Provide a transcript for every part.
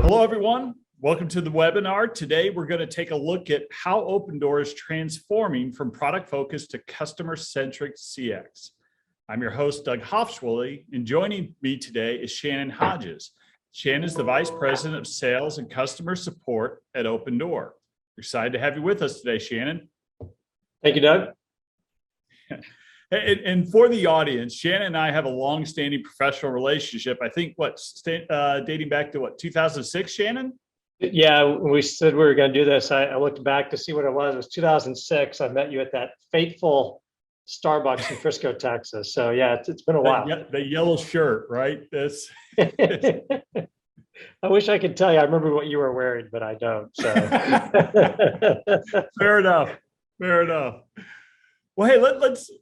Hello, everyone. Welcome to the webinar. Today, we're going to take a look at how Opendoor is transforming from product focused to customer-centric CX. I'm your host, Doug Hofschwilly, and joining me today is Shannon Hodges. Shannon is the Vice President of Sales and Customer Support at Opendoor. We're excited to have you with us today, Shannon. Thank you, Doug. And for the audience, Shannon and I have a long-standing professional relationship. I think dating back to 2006, Shannon? Yeah, when we said we were going to do this, I looked back to see what it was. It was 2006. I met you at that fateful Starbucks in Frisco, Texas. So yeah, it's been a while. The yellow shirt, right? I wish I could tell you. I remember what you were wearing, but I don't. So fair enough. Fair enough. Well, hey,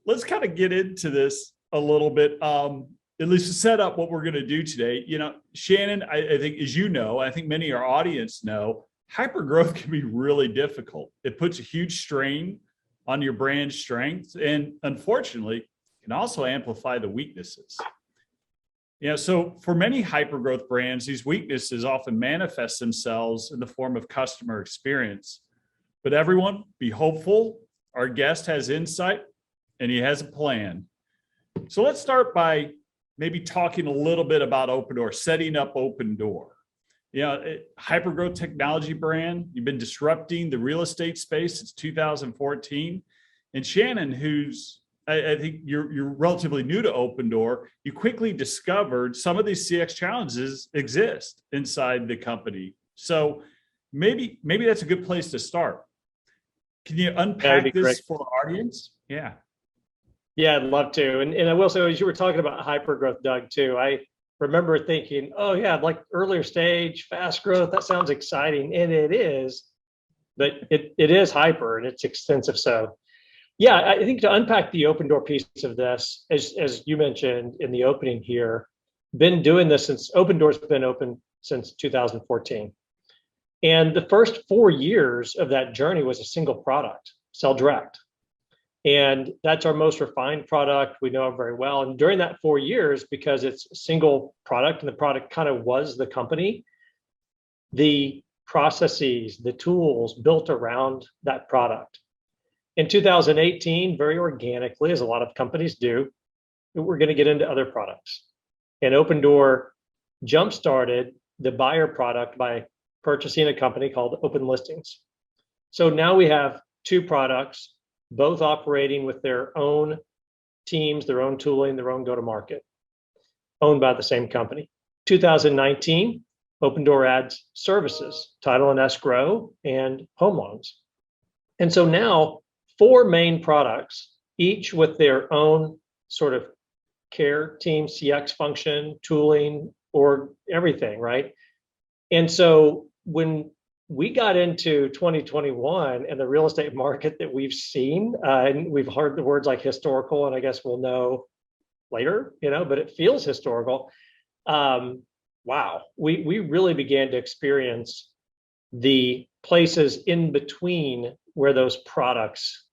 let's kind of get into this a little bit, at least to set up what we're going to do today. You know, Shannon, I think, as you know, I think many of our audience know, hypergrowth can be really difficult. It puts a huge strain on your brand strengths and, unfortunately, can also amplify the weaknesses. You know, so for many hypergrowth brands, these weaknesses often manifest themselves in the form of customer experience. But everyone, be hopeful. Our guest has insight and he has a plan. So let's start by maybe talking a little bit about Opendoor, setting up Opendoor. You know, hypergrowth technology brand, you've been disrupting the real estate space since 2014. And Shannon, I think you're relatively new to Opendoor, you quickly discovered some of these CX challenges exist inside the company. So maybe that's a good place to start. Can you unpack this for our audience? Yeah. Yeah, I'd love to. And I will say, as you were talking about hypergrowth, Doug, too, I remember thinking, oh yeah, like earlier stage, fast growth, that sounds exciting. And it is, but it is hyper and it's extensive. So yeah, I think to unpack the Opendoor piece of this, as you mentioned in the opening here, been doing this since Opendoor's been open since 2014. And the first 4 years of that journey was a single product, Sell Direct. And that's our most refined product. We know it very well. And during that 4 years, because it's a single product and the product kind of was the company, the processes, the tools built around that product. In 2018, very organically, as a lot of companies do, we're going to get into other products. And Opendoor jump-started the buyer product by purchasing a company called Open Listings. So now we have 2 products, both operating with their own teams, their own tooling, their own go-to-market, owned by the same company. 2019, Opendoor adds services, title and escrow, and home loans. And so now 4 main products, each with their own sort of care team, CX function, tooling, or everything, right? And so when we got into 2021 and the real estate market that we've seen, and we've heard the words like historical, and I guess we'll know later, but it feels historical. Wow, we really began to experience the places in between where those products,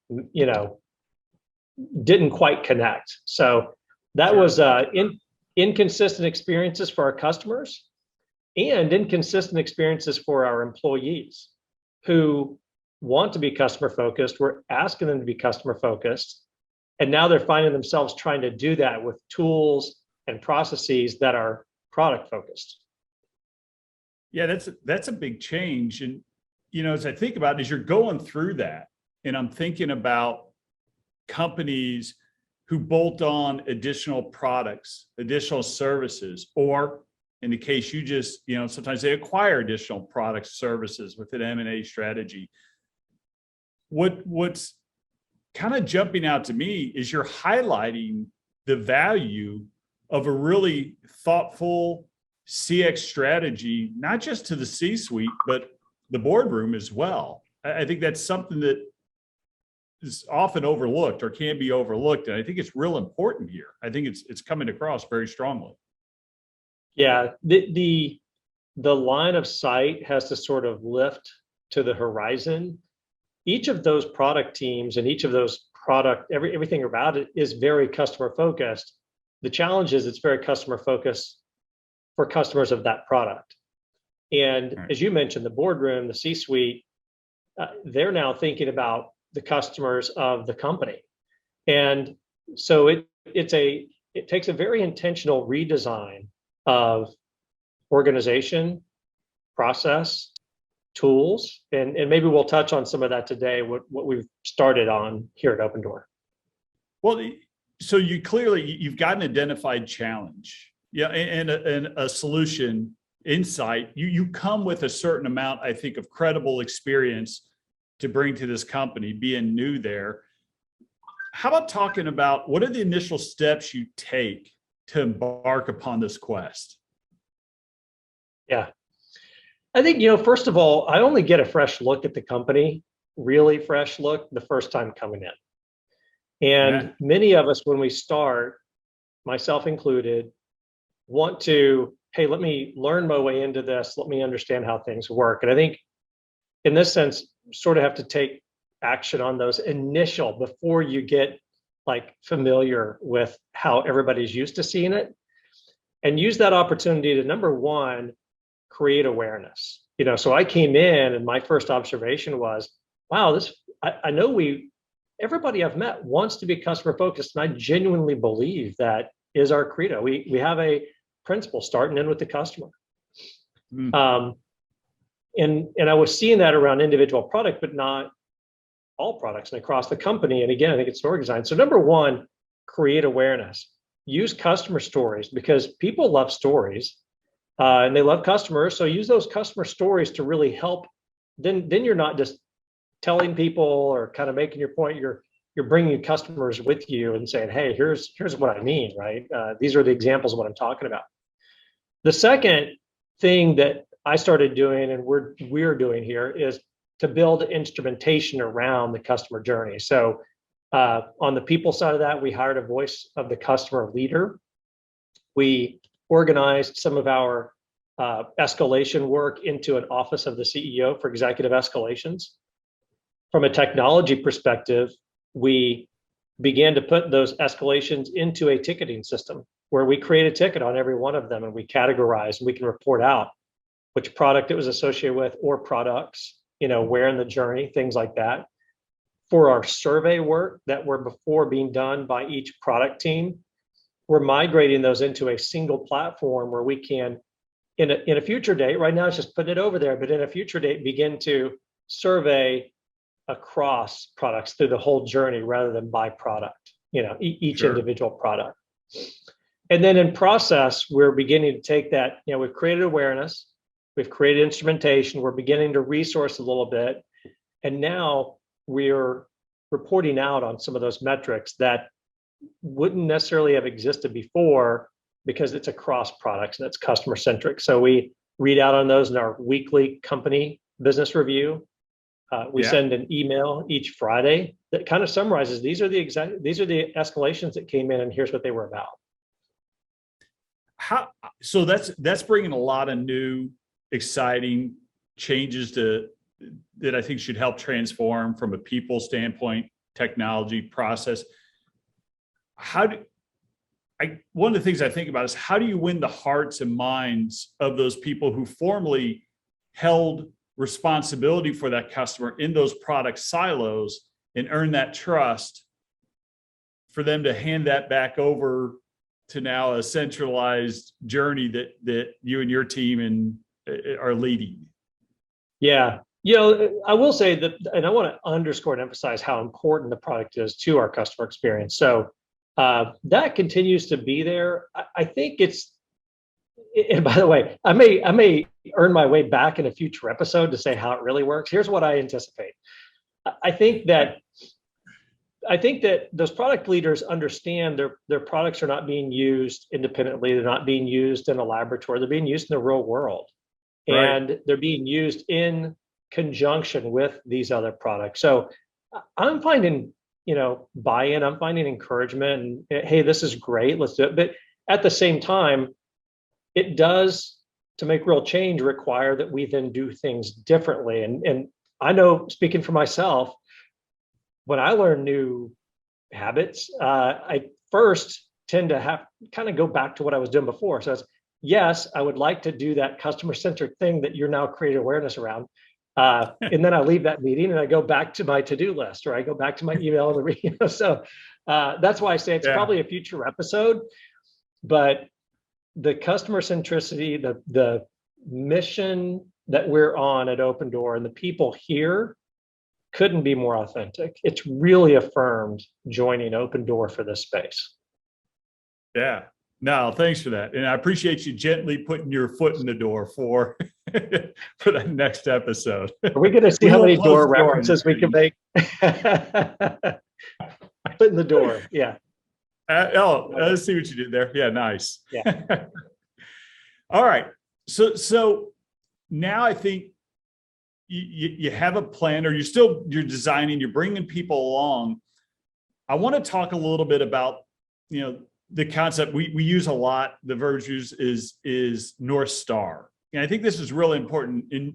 didn't quite connect. So that was inconsistent experiences for our customers, and inconsistent experiences for our employees who want to be customer focused. We're asking them to be customer focused. And now they're finding themselves trying to do that with tools and processes that are product focused. Yeah, that's a big change. And, as I think about it, as you're going through that, and I'm thinking about companies who bolt on additional products, additional services, or in the case you just, sometimes they acquire additional products, services with an M&A strategy. What's kind of jumping out to me is you're highlighting the value of a really thoughtful CX strategy, not just to the C-suite, but the boardroom as well. I think that's something that is often overlooked or can be overlooked. And I think it's real important here. I think it's coming across very strongly. Yeah, the line of sight has to sort of lift to the horizon. Each of those product teams and each of those everything about it is very customer focused. The challenge is it's very customer focused for customers of that product. And Right. as you mentioned, the boardroom, the C-suite, they're now thinking about the customers of the company. And so it takes a very intentional redesign of organization, process, tools, and maybe we'll touch on some of that today, what we've started on here at Opendoor. Well, so you've got an identified challenge, yeah, and a solution insight. You come with a certain amount, I think, of credible experience to bring to this company, being new there. How about talking about what are the initial steps you take to embark upon this quest? Yeah. I think, first of all, I only get a fresh look at the company, really fresh look, the first time coming in. And Yeah. many of us, when we start, myself included, want to, hey, let me learn my way into this. Let me understand how things work. And I think in this sense, sort of have to take action on those initial before you get like familiar with how everybody's used to seeing it, and use that opportunity to, number one, create awareness. So I came in and my first observation was, wow, I know everybody I've met wants to be customer focused. And I genuinely believe that is our credo. We have a principle starting in with the customer. And I was seeing that around individual product, but not all products and across the company. And again, I think it's org design. So number one, create awareness. Use customer stories, because people love stories and they love customers. So use those customer stories to really help. Then you're not just telling people or kind of making your point. You're bringing customers with you and saying, hey, here's what I mean, right? These are the examples of what I'm talking about. The second thing that I started doing and we're doing here is to build instrumentation around the customer journey. So on the people side of that, we hired a voice of the customer leader. We organized some of our escalation work into an office of the CEO for executive escalations. From a technology perspective, we began to put those escalations into a ticketing system where we create a ticket on every one of them and we categorize and we can report out which product it was associated with or products, where in the journey, things like that. For our survey work that were before being done by each product team, we're migrating those into a single platform where we can, in a future date, right now it's just putting it over there, but in a future date, begin to survey across products through the whole journey rather than by product, each Sure. individual product. And then in process, we're beginning to take that, we've created awareness, we've created instrumentation, we're beginning to resource a little bit. And now we're reporting out on some of those metrics that wouldn't necessarily have existed before because it's across products and it's customer-centric. So we read out on those in our weekly company business review. We send an email each Friday that kind of summarizes these are the escalations that came in and here's what they were about. So that's bringing a lot of new, exciting changes that I think should help transform from a people standpoint, technology, process. One of the things I think about is how do you win the hearts and minds of those people who formerly held responsibility for that customer in those product silos and earn that trust for them to hand that back over to now a centralized journey that you and your team are leading? Yeah. I will say that, and I want to underscore and emphasize how important the product is to our customer experience. So that continues to be there. I think and by the way, I may earn my way back in a future episode to say how it really works. Here's what I anticipate. I think that those product leaders understand their products are not being used independently. They're not being used in a laboratory. They're being used in the real world. Right. And they're being used in conjunction with these other products. So I'm finding, buy-in, I'm finding encouragement and, hey, this is great, let's do it. But at the same time, it does, to make real change, require that we then do things differently. And I know, speaking for myself, when I learn new habits, I first tend to have kind of go back to what I was doing before. So it's, yes, I would like to do that customer-centric thing that you're now creating awareness around. And then I leave that meeting and I go back to my to-do list, or I go back to my email and the so that's why I say it's probably a future episode. But the customer centricity, the mission that we're on at Opendoor and the people here couldn't be more authentic. It's really affirmed joining Opendoor for this space. Yeah. No, thanks for that. And I appreciate you gently putting your foot in the door for for that next episode. Are we going to see how many door references we can make? Foot in the door. Yeah. Let's see what you did there. Yeah, nice. Yeah. All right. So now I think you have a plan, or you're designing, you're bringing people along. I want to talk a little bit about, the concept we use a lot, the verb is North Star. And I think this is really important. And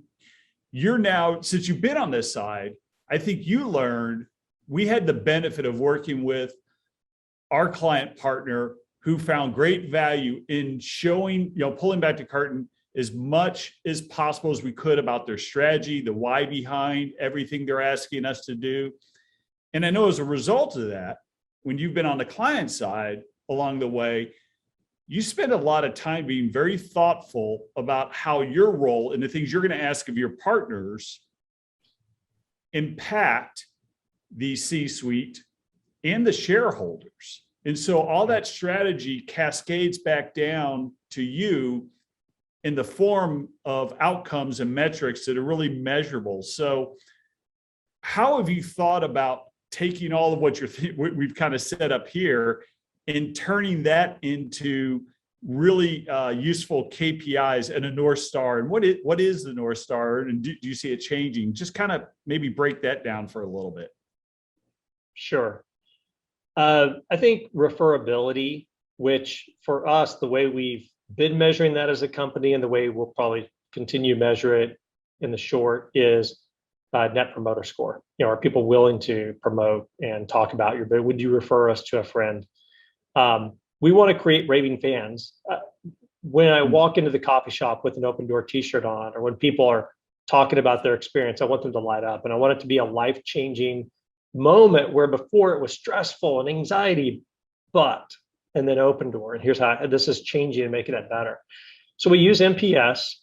you're now, since you've been on this side, I think you learned, we had the benefit of working with our client partner who found great value in showing, pulling back the curtain as much as possible as we could about their strategy, the why behind everything they're asking us to do. And I know as a result of that, when you've been on the client side along the way, you spend a lot of time being very thoughtful about how your role and the things you're going to ask of your partners impact the C-suite and the shareholders. And so all that strategy cascades back down to you in the form of outcomes and metrics that are really measurable. So how have you thought about taking all of what we've kind of set up here and turning that into really useful KPIs and a North Star? And what is the North Star? And do you see it changing? Just kind of maybe break that down for a little bit. Sure. I think referability, which for us, the way we've been measuring that as a company and the way we'll probably continue to measure it in the short, is net promoter score. Are people willing to promote and talk about your bid? Would you refer us to a friend? We want to create raving fans. When I walk into the coffee shop with an Opendoor t-shirt on, or when people are talking about their experience, I want them to light up, and I want it to be a life-changing moment where before it was stressful and anxiety, and then Opendoor, and here's how this is changing and making it better. So we use NPS.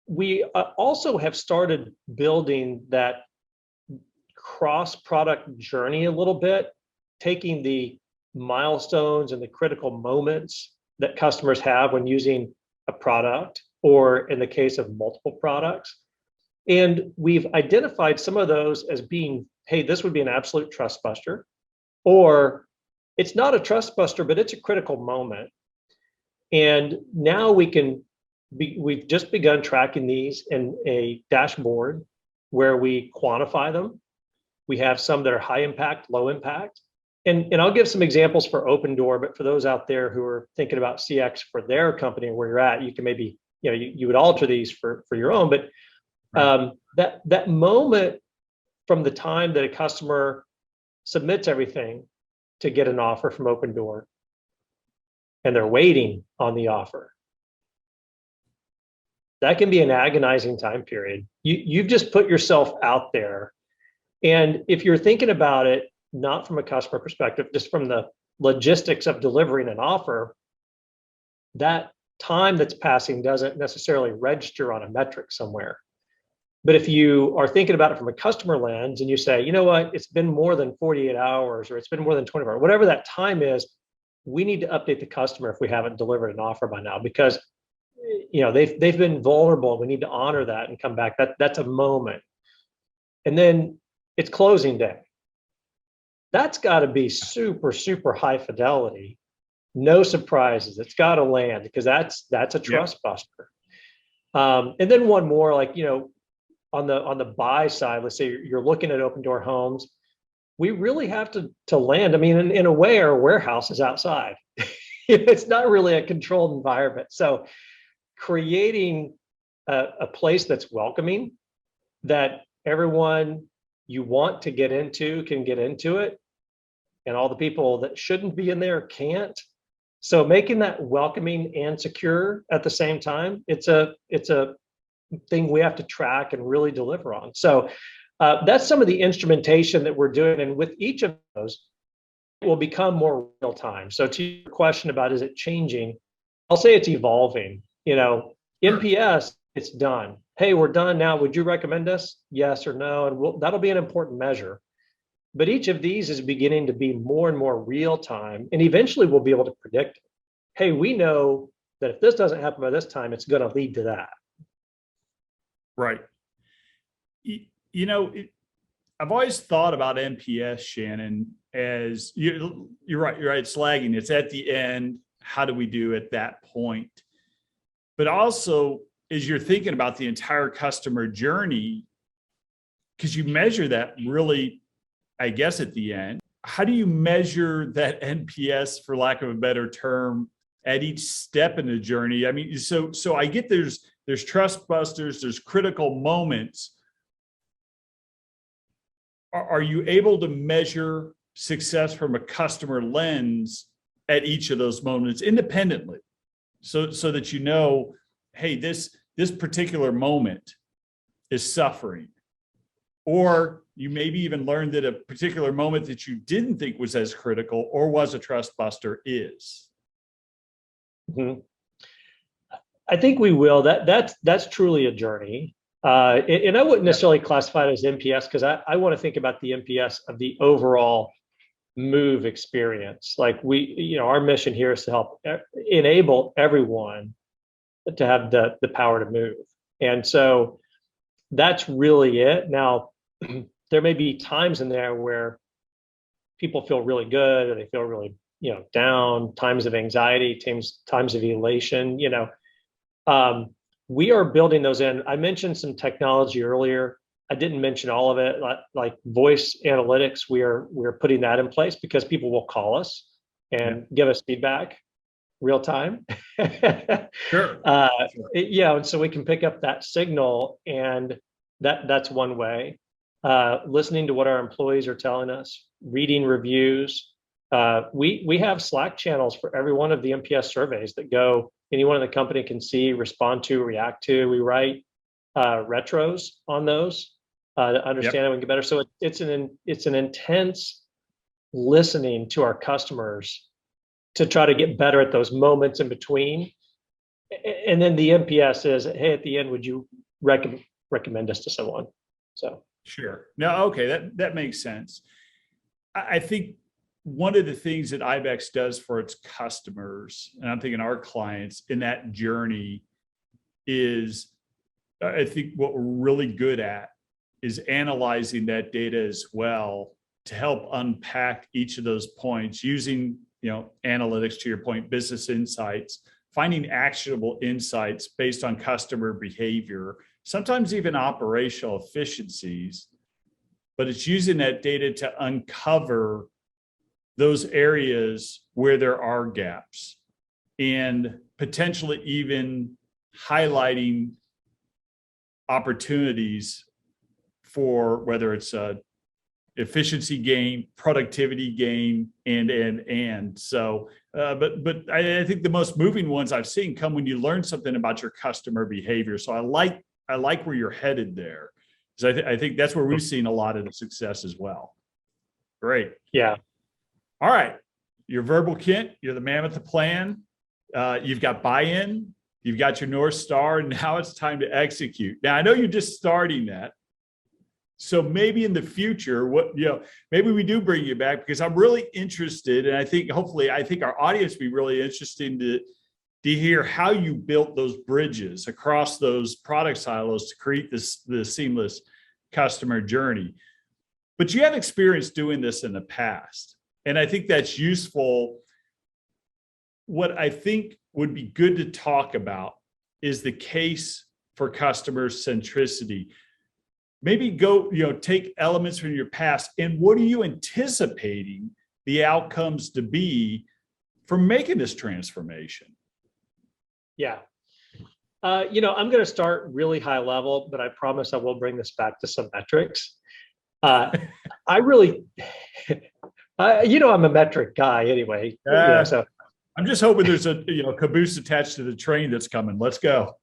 We also have started building that cross-product journey a little bit, taking the milestones and the critical moments that customers have when using a product, or in the case of multiple products. And we've identified some of those as being, hey, this would be an absolute trust buster, or it's not a trust buster, but it's a critical moment. And now we've just begun tracking these in a dashboard where we quantify them. We have some that are high impact, low impact. And I'll give some examples for Opendoor, but for those out there who are thinking about CX for their company and where you're at, you can maybe, you would alter these for your own. But that moment from the time that a customer submits everything to get an offer from Opendoor, and they're waiting on the offer, that can be an agonizing time period. You've just put yourself out there. And if you're thinking about it, not from a customer perspective, just from the logistics of delivering an offer, that time that's passing doesn't necessarily register on a metric somewhere. But if you are thinking about it from a customer lens and you say, you know what, it's been more than 48 hours, or it's been more than 24 hours, whatever that time is, we need to update the customer if we haven't delivered an offer by now, because they've been vulnerable. We need to honor that and come back. That's a moment. And then it's closing day. That's got to be super, super high fidelity. No surprises. It's got to land, because that's a trust buster. And then one more, like, on the buy side, let's say you're looking at Opendoor homes, we really have to land. I mean, in a way, our warehouse is outside. It's not really a controlled environment. So creating a place that's welcoming, that everyone you want to get into can get into it, and all the people that shouldn't be in there can't. So making that welcoming and secure at the same time, it's a thing we have to track and really deliver on. So that's some of the instrumentation that we're doing. And with each of those, it will become more real time. So to your question about is it changing, I'll say it's evolving. NPS, it's done. Hey, we're done now. Would you recommend us? Yes or no? And that'll be an important measure. But each of these is beginning to be more and more real time. And eventually we'll be able to predict, hey, we know that if this doesn't happen by this time, it's going to lead to that. Right. I've always thought about NPS, Shannon, as you're right. It's lagging. It's at the end. How do we do at that point? But also, as you're thinking about the entire customer journey, because you measure that really, I guess, at the end, how do you measure that NPS, for lack of a better term, at each step in the journey? I mean, so I get there's trust busters, there's critical moments. Are you able to measure success from a customer lens at each of those moments independently, so that hey, this particular moment is suffering, or you maybe even learned that a particular moment that you didn't think was as critical or was a trust buster is? Mm-hmm. I think we will. That's truly a journey. And I wouldn't necessarily classify it as NPS, because I want to think about the NPS of the overall move experience. Like our mission here is to help enable everyone to have the power to move. And so that's really it. Now, there may be times in there where people feel really good or they feel really, down, times of anxiety, times of elation, we are building those in. I mentioned some technology earlier. I didn't mention all of it, like voice analytics. We're putting that in place because people will call us and give us feedback real time. Sure. And so we can pick up that signal, and that's one way. Listening to what our employees are telling us, reading reviews. We have Slack channels for every one of the NPS surveys that anyone in the company can see, respond to, react to. We write retros on those to understand how we can get better. So it's an intense listening to our customers to try to get better at those moments in between. And then the NPS is, hey, at the end, would you recommend us to someone? So sure. No, okay, that makes sense. I think one of the things that ibex does for its customers, and I'm thinking our clients in that journey, is I think what we're really good at is analyzing that data as well to help unpack each of those points using, analytics, to your point, business insights, finding actionable insights based on customer behavior, sometimes even operational efficiencies. But it's using that data to uncover those areas where there are gaps and potentially even highlighting opportunities for whether it's a efficiency gain, productivity gain, and so but I think the most moving ones I've seen come when you learn something about your customer behavior. So I like where you're headed there, because I think that's where we've seen a lot of the success as well. Great. Yeah. All right. You're verbal Kent. You're the man with the plan. You've got buy-in. You've got your North Star. And now it's time to execute. Now, I know you're just starting that. So maybe in the future, maybe we do bring you back, because I'm really interested. And I think our audience will be really interested to hear how you built those bridges across those product silos to create the seamless customer journey. But you have experience doing this in the past. And I think that's useful. What I think would be good to talk about is the case for customer centricity. Maybe take elements from your past, and what are you anticipating the outcomes to be from making this transformation? Yeah. I'm going to start really high level, but I promise I will bring this back to some metrics. I'm a metric guy anyway. So I'm just hoping there's a caboose attached to the train that's coming. Let's go.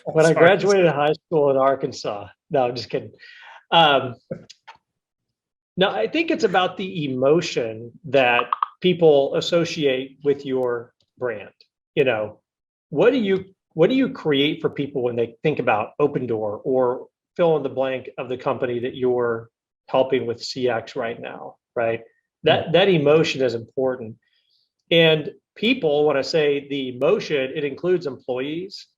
When I graduated high school in Arkansas, no, I'm just kidding. Um, no, I think it's about the emotion that people associate with your brand. You know, what do you create for people when they think about Opendoor or fill in the blank of the company that you're helping with CX right now, right? That emotion is important. And people, when I say the emotion, it includes employees,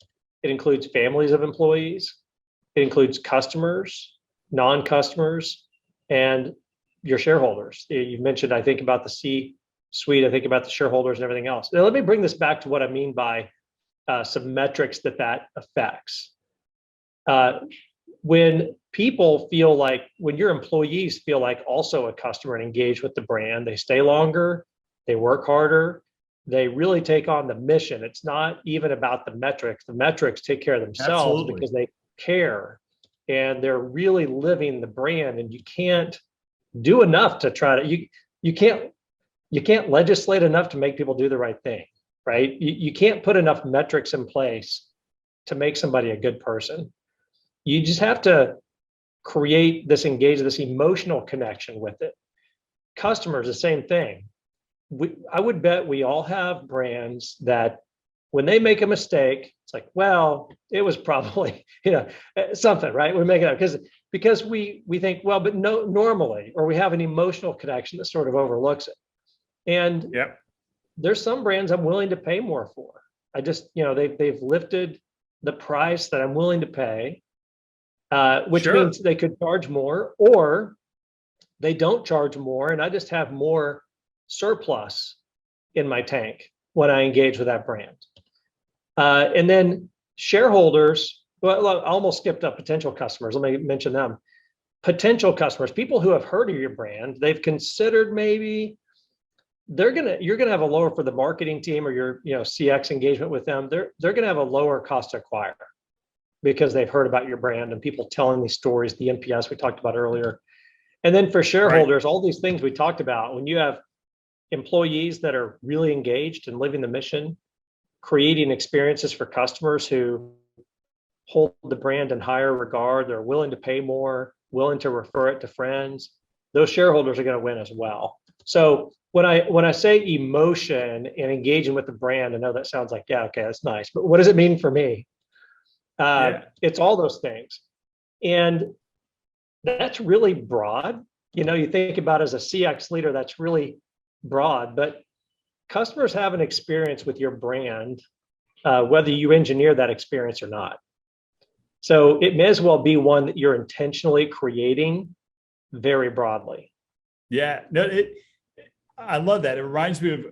it includes families of employees, it includes customers, non-customers, and your shareholders. You mentioned, I think about the C-suite, I think about the shareholders and everything else. Now, let me bring this back to what I mean by some metrics that affects. When people feel like, when your employees feel like also a customer and engage with the brand, they stay longer, they work harder, they really take on the mission. It's not even about the metrics. The metrics take care of themselves. Absolutely. Because they care and they're really living the brand. And you can't do enough to try to, you can't legislate enough to make people do the right thing, right? You can't put enough metrics in place to make somebody a good person. You just have to create this this emotional connection with it. Customers, the same thing. I would bet we all have brands that when they make a mistake, it's like, well, it was probably, something, right? We make it up because we think, well, but no, normally, or we have an emotional connection that sort of overlooks it. And there's some brands I'm willing to pay more for. I just, they've lifted the price that I'm willing to pay, which means they could charge more, or they don't charge more, and I just have more surplus in my tank when I engage with that brand. And then shareholders, well, I almost skipped up potential customers. Let me mention them. Potential customers, people who have heard of your brand, they've considered maybe you're gonna have a lower, for the marketing team or your CX engagement with them, they're gonna have a lower cost to acquire because they've heard about your brand and people telling these stories, the NPS we talked about earlier. And then for shareholders, all these things we talked about, when you have employees that are really engaged and living the mission, creating experiences for customers who hold the brand in higher regard, they're willing to pay more, willing to refer it to friends, those shareholders are going to win as well. So when I say emotion and engaging with the brand, I know that sounds like, okay, that's nice, but what does it mean for me? It's all those things. And that's really broad. You think about as a CX leader, that's really broad, but customers have an experience with your brand, whether you engineer that experience or not. So it may as well be one that you're intentionally creating very broadly. Yeah, no, I love that. It reminds me of,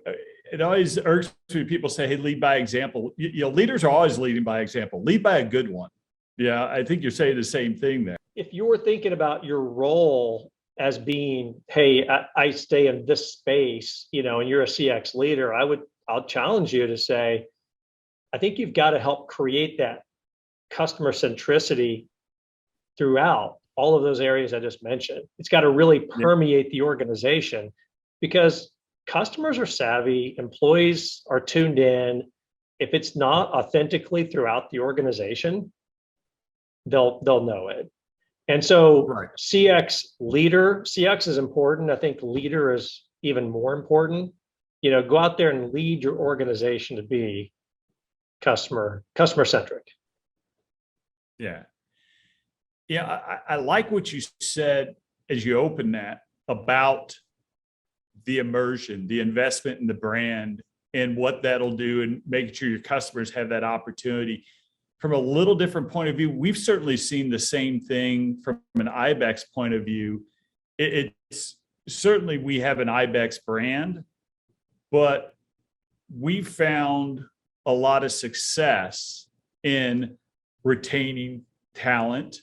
it always irks me when people say, hey, lead by example. Leaders are always leading by example. Lead by a good one. Yeah, I think you're saying the same thing there. If you're thinking about your role as being, hey, I stay in this space, and you're a CX leader, I'll challenge you to say, I think you've got to help create that customer centricity throughout all of those areas I just mentioned. It's got to really permeate the organization because customers are savvy, employees are tuned in. If it's not authentically throughout the organization, they'll know it. And so CX is important. I think leader is even more important. Go out there and lead your organization to be customer-centric. Yeah. I like what you said as you open that about the immersion, the investment in the brand and what that'll do and making sure your customers have that opportunity. From a little different point of view, we've certainly seen the same thing from an ibex point of view. It's certainly, we have an ibex brand, but we found a lot of success in retaining talent.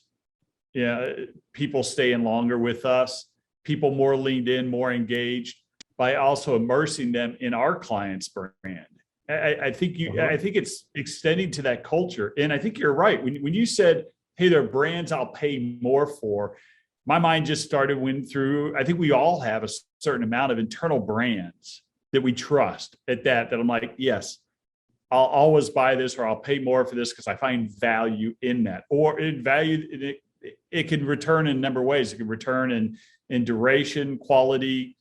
People staying longer with us, people more leaned in, more engaged, by also immersing them in our client's brand. I think it's extending to that culture. And I think you're right. When you said, hey, there are brands I'll pay more for, my mind just started went through, I think we all have a certain amount of internal brands that we trust that I'm like, yes, I'll always buy this, or I'll pay more for this because I find value in that, or it can return in a number of ways. It can return in duration, quality,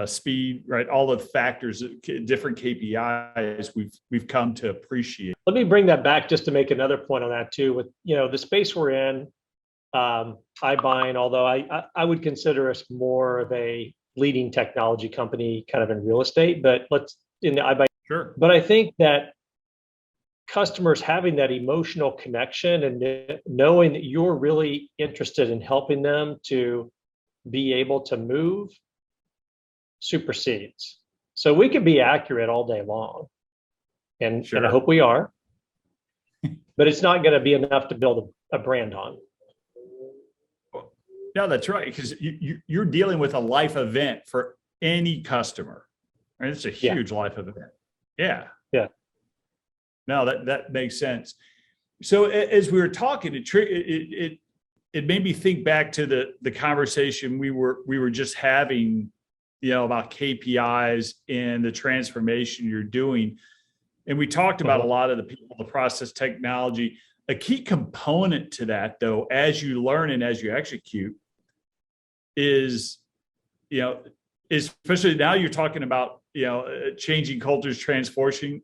speed, right? All the factors, different KPIs we've come to appreciate. Let me bring that back just to make another point on that too. With the space we're in, iBuying, although I would consider us more of a leading technology company, kind of in real estate, but in the iBuying. Sure. But I think that customers having that emotional connection and knowing that you're really interested in helping them to be able to move supersedes. So we can be accurate all day long, and I hope we are, but it's not going to be enough to build a brand on. No, that's right, because you're dealing with a life event for any customer. Right? It's a huge life event. Yeah. Yeah. No, that makes sense. So as we were talking, it made me think back to the conversation we were just having, about KPIs and the transformation you're doing. And we talked about a lot of the people, the process, technology. A key component to that, though, as you learn and as you execute, is, especially now you're talking about, changing cultures, transforming.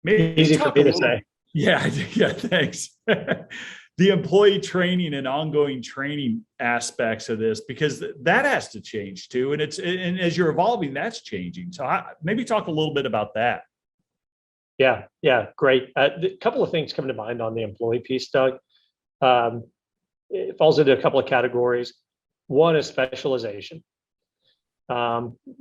Maybe easy for me to say. Yeah, thanks. The employee training and ongoing training aspects of this, because that has to change too. And and as you're evolving, that's changing. So maybe talk a little bit about that. Yeah, great. A couple of things come to mind on the employee piece, Doug. It falls into a couple of categories. One is specialization.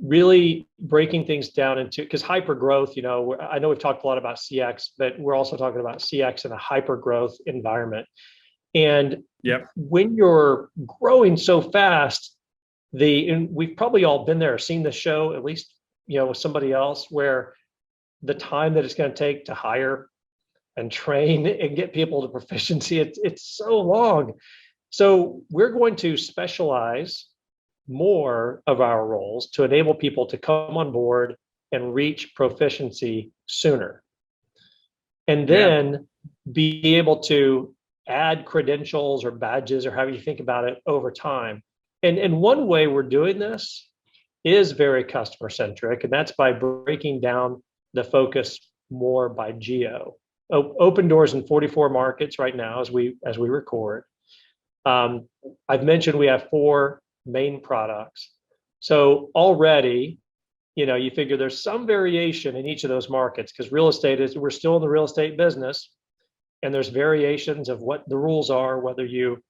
Really breaking things down into, because hypergrowth, I know we've talked a lot about CX, but we're also talking about CX in a hypergrowth environment. And when you're growing so fast, and we've probably all been there, seen the show, at least, with somebody else, where the time that it's going to take to hire and train and get people to proficiency, it's so long. So we're going to specialize more of our roles to enable people to come on board and reach proficiency sooner. And then be able to add credentials or badges, or however you think about it, over time. And one way we're doing this is very customer-centric, and that's by breaking down the focus more by geo. Opendoor's in 44 markets right now as we record. I've mentioned we have 4 main products. So already, you figure there's some variation in each of those markets, because we're still in the real estate business, and there's variations of what the rules are, whether you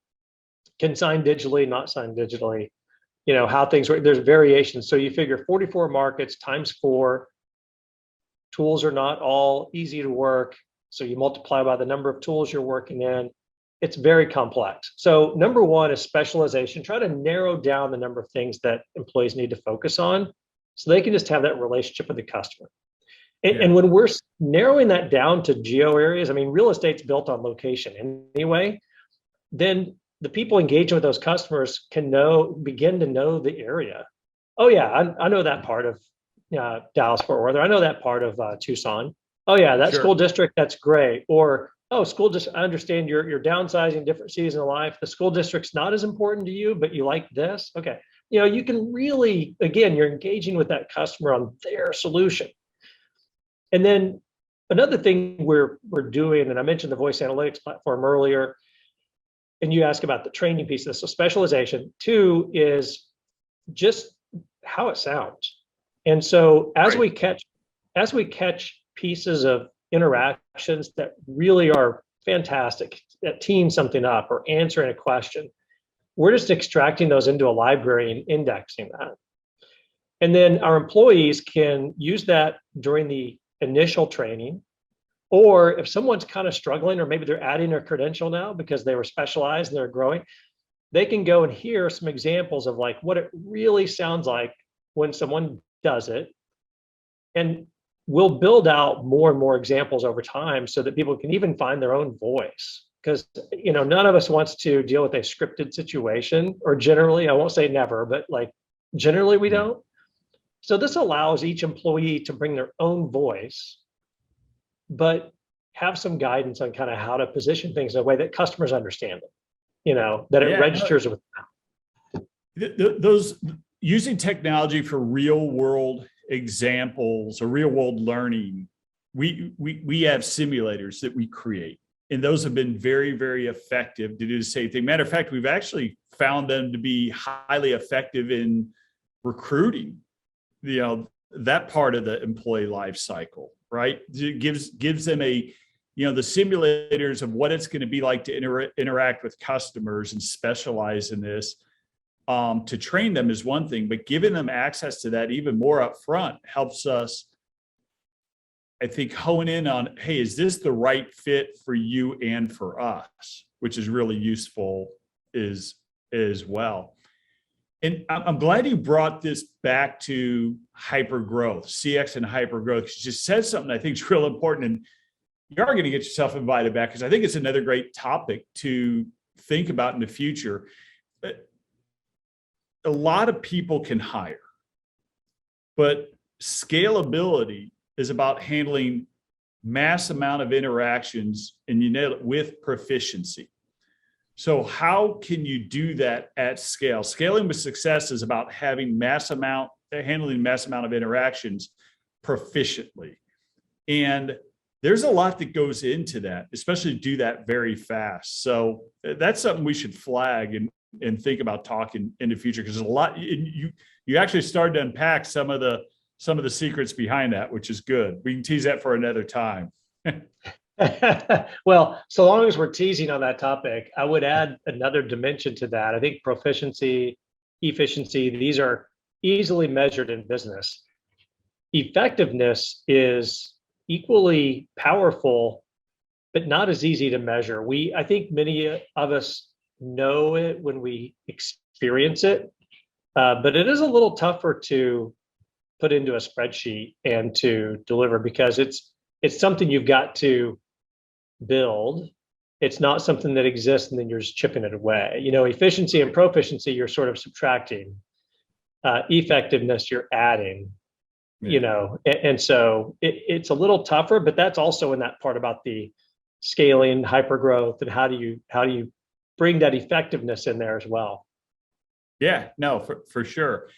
can sign digitally, not sign digitally, how things work. There's variations. So you figure 44 markets times 4. Tools are not all easy to work. So you multiply by the number of tools you're working in. It's very complex. So number one is specialization. Try to narrow down the number of things that employees need to focus on, so they can just have that relationship with the customer. And when we're narrowing that down to geo areas, real estate's built on location anyway, then the people engaging with those customers can begin to know the area. Oh yeah, I know that part of Dallas Fort Worth, or I know that part of Tucson. Oh yeah, that school district, that's great. Or, oh, school district, I understand you're downsizing, different season of life. The school district's not as important to you, but you like this. Okay. You can really, again, you're engaging with that customer on their solution. And then another thing we're doing, and I mentioned the voice analytics platform earlier, and you ask about the training piece of this. So specialization. 2 is just how it sounds. And so as we catch pieces of interactions that really are fantastic, that team something up or answering a question, we're just extracting those into a library and indexing that. And then our employees can use that during the initial training, or if someone's kind of struggling, or maybe they're adding a credential now because they were specialized and they're growing, they can go and hear some examples of like what it really sounds like when someone does it. And we'll build out more and more examples over time so that people can even find their own voice because none of us wants to deal with a scripted situation, or generally, I won't say never, but like generally we don't. So this allows each employee to bring their own voice, but have some guidance on kind of how to position things in a way that customers understand it, that it registers with them. Those using technology for real world examples or real world learning, we have simulators that we create, and those have been very, very effective to do the same thing. Matter of fact, we've actually found them to be highly effective in recruiting, that part of the employee life cycle, right? It gives them the simulators of what it's going to be like to interact with customers and specialize in this. To train them is one thing, but giving them access to that even more upfront helps us, I think, hone in on, hey, is this the right fit for you and for us, which is really useful as well. And I'm glad you brought this back to hypergrowth, CX and hypergrowth, because you just said something I think is real important. And you are going to get yourself invited back, because I think it's another great topic to think about in the future. A lot of people can hire, but scalability is about handling mass amount of interactions, and you nail it, with proficiency. So how can you do that at scale? Scaling with success is about handling mass amount of interactions proficiently. And there's a lot that goes into that, especially to do that very fast. So that's something we should flag and think about talking in the future, because there's a lot. You actually started to unpack some of the secrets behind that, which is good. We can tease that for another time. Well, so long as we're teasing on that topic, I would add another dimension to that. I think proficiency, efficiency, these are easily measured in business. Effectiveness is equally powerful, but not as easy to measure. I think many of us know it when we experience it, but it is a little tougher to put into a spreadsheet and to deliver, because it's something you've got to build. It's not something that exists and then you're just chipping it away. Efficiency and proficiency, you're sort of subtracting. Effectiveness, you're adding. And so it's a little tougher, but that's also in that part about the scaling, hypergrowth, and how do you bring that effectiveness in there as well. Yeah, no, for sure.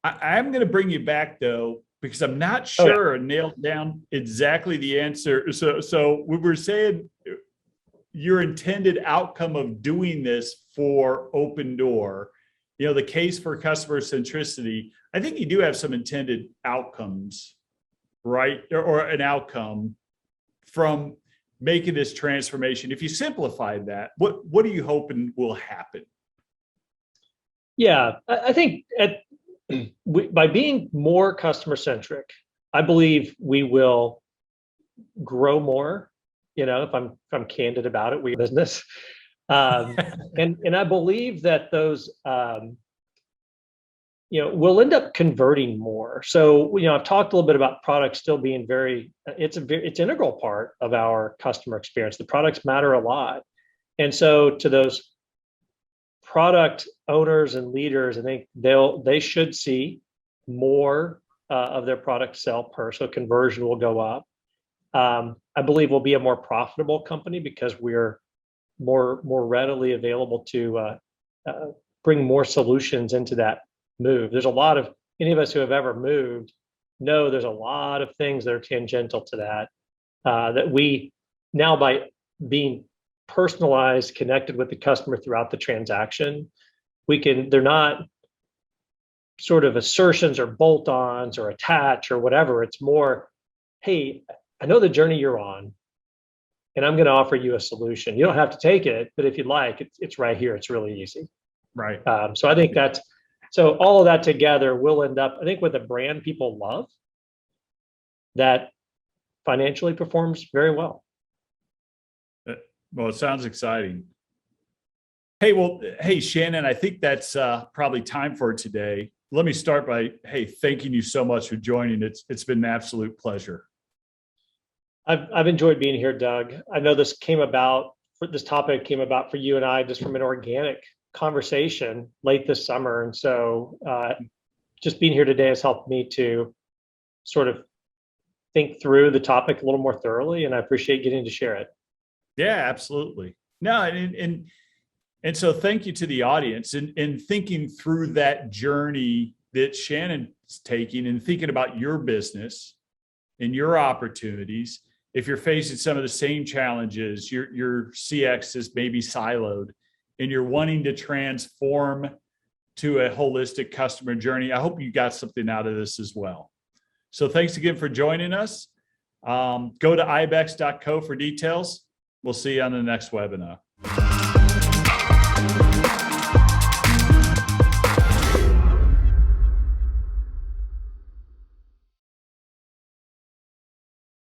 I'm going to bring you back though, because I'm not sure I nailed down exactly the answer. So we were saying your intended outcome of doing this for Opendoor, the case for customer centricity. I think you do have some intended outcomes, right? Or an outcome from making this transformation. If you simplify that, what are you hoping will happen? Yeah, I think by being more customer centric, I believe we will grow more. If I'm candid about it, we business, and I believe that those we'll end up converting more. So I've talked a little bit about products still being it's integral part of our customer experience. The products matter a lot, and so to those product owners and leaders, I think they should see more of their product sell per, so conversion will go up. I believe we'll be a more profitable company because we're more readily available to bring more solutions into that move. There's any of us who have ever moved know there's a lot of things that are tangential to that, that we now, by being personalized, connected with the customer throughout the transaction, they're not sort of assertions or bolt-ons or attach or whatever. It's more, hey, I know the journey you're on, and I'm going to offer you a solution. You don't have to take it, but if you'd like, it's right here. It's really easy. Right. So I think so all of that together will end up, I think, with a brand people love that financially performs very well. Well, it sounds exciting. Hey, Shannon, I think that's probably time for today. Let me start by, thanking you so much for joining. It's been an absolute pleasure. I've enjoyed being here, Doug. I know this came about this topic came about for you and I just from an organic conversation late this summer. And so just being here today has helped me to sort of think through the topic a little more thoroughly, and I appreciate getting to share it. Yeah, absolutely. No, and so thank you to the audience in thinking through that journey that Shannon's taking and thinking about your business and your opportunities. If you're facing some of the same challenges, your CX is maybe siloed and you're wanting to transform to a holistic customer journey, I hope you got something out of this as well. So thanks again for joining us. Go to ibex.co for details. We'll see you on the next webinar.